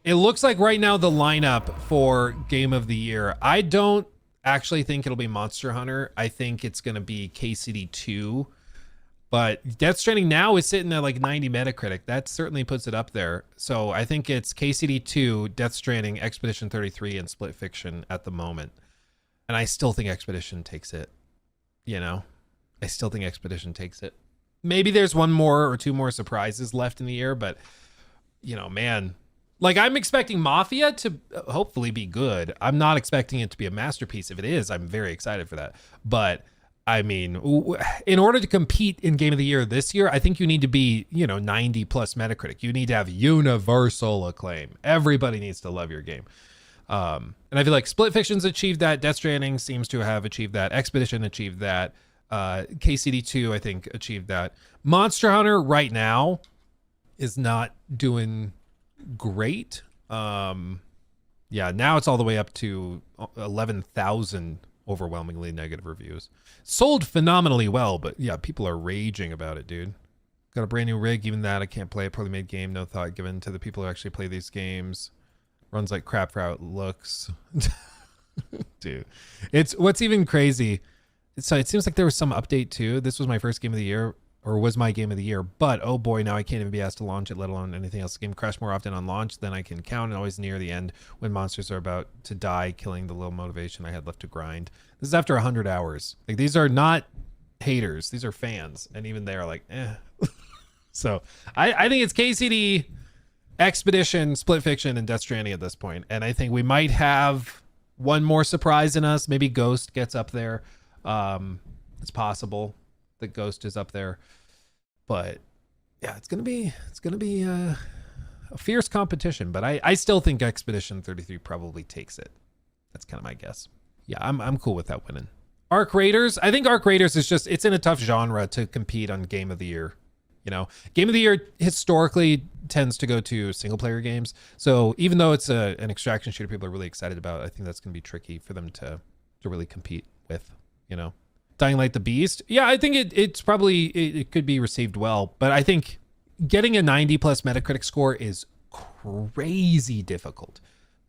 It looks like right now the lineup for Game of the Year, I don't actually think it'll be Monster Hunter. I think it's going to be KCD 2. But Death Stranding now is sitting at like 90 Metacritic. That certainly puts it up there. So I think it's KCD 2, Death Stranding, Expedition 33, and Split Fiction at the moment. And I still think Expedition takes it. You know, I still think Expedition takes it. Maybe there's one more or two more surprises left in the year, but, you know, man. Like, I'm expecting Mafia to hopefully be good. I'm not expecting it to be a masterpiece. If it is, I'm very excited for that. But I mean, in order to compete in Game of the Year this year, I think you need to be, 90 plus Metacritic. You need to have universal acclaim. Everybody needs to love your game. And I feel like Split Fiction's achieved that. Death Stranding seems to have achieved that. Expedition achieved that. KCD2, I think, achieved that. Monster Hunter right now is not doing great. Yeah, now it's all the way up to 11,000 overwhelmingly negative reviews. Sold phenomenally well, but yeah, people are raging about it, dude. Got a brand new rig, even that I can't play. Poorly made game, no thought given to the people who actually play these games. Runs like crap for how it looks. Dude, it's what's even crazy. So it seems like there was some update too. This was my first game of the year, or was my game of the year, but oh boy, now I can't even be asked to launch it, let alone anything else. The game crashed more often on launch than I can count, and always near the end when monsters are about to die, killing the little motivation I had left to grind. This is after 100 hours. Like, these are not haters, these are fans, and even they're like, eh. So I think it's KCD, Expedition, Split Fiction, and Death Stranding at this point, and I think we might have one more surprise in us. Maybe Ghost gets up there. It's possible that Ghost is up there, but yeah, it's gonna be a fierce competition. But I still think Expedition 33 probably takes it. That's kind of my guess. Yeah, I'm cool with that winning. Arc Raiders, I think Arc Raiders is just, it's in a tough genre to compete on Game of the Year. Game of the Year historically tends to go to single player games. So even though it's an extraction shooter people are really excited about, I think that's gonna be tricky for them to really compete with. Dying Light the Beast, yeah, I think it's probably, it could be received well, but I think getting a 90 plus Metacritic score is crazy difficult,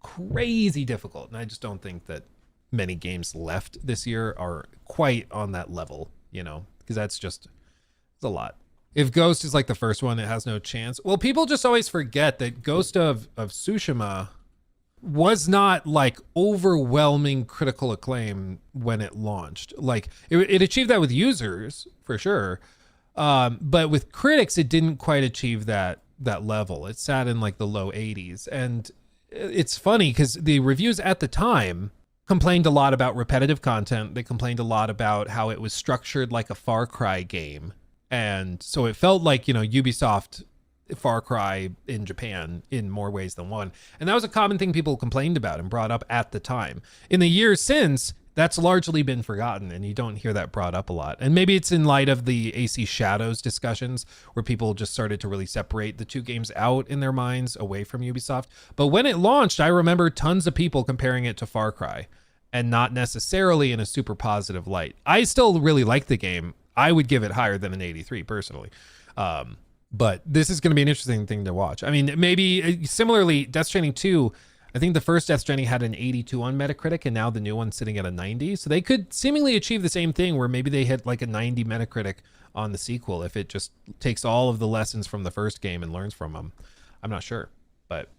and I just don't think that many games left this year are quite on that level, because that's just, it's a lot. If Ghost is like the first one, it has no chance. Well, people just always forget that Ghost of Tsushima was not like overwhelming critical acclaim when it launched. Like, it achieved that with users for sure, but with critics it didn't quite achieve that level. It sat in like the low 80s, and it's funny because the reviews at the time complained a lot about repetitive content. They complained a lot about how it was structured like a Far Cry game, and so it felt like Ubisoft Far Cry in Japan in more ways than one. And that was a common thing people complained about and brought up at the time. In the years since, that's largely been forgotten, and you don't hear that brought up a lot. And maybe it's in light of the AC Shadows discussions where people just started to really separate the two games out in their minds away from Ubisoft. But when it launched, I remember tons of people comparing it to Far Cry, and not necessarily in a super positive light. I still really like the game. I would give it higher than an 83 personally. But this is going to be an interesting thing to watch. I mean, maybe similarly, Death Stranding 2, I think the first Death Stranding had an 82 on Metacritic, and now the new one's sitting at a 90. So they could seemingly achieve the same thing, where maybe they hit like a 90 Metacritic on the sequel if it just takes all of the lessons from the first game and learns from them. I'm not sure, but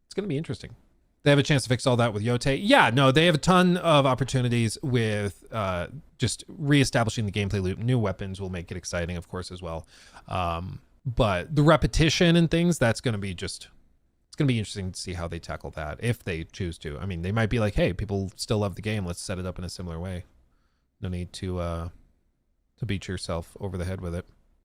it's going to be interesting. They have a chance to fix all that with GOTY. Yeah, no, they have a ton of opportunities with just reestablishing the gameplay loop. New weapons will make it exciting, of course, as well. But the repetition and things, that's going to be just, it's going to be interesting to see how they tackle that, if they choose to. I mean, they might be like, hey, people still love the game, let's set it up in a similar way. No need to beat yourself over the head with it.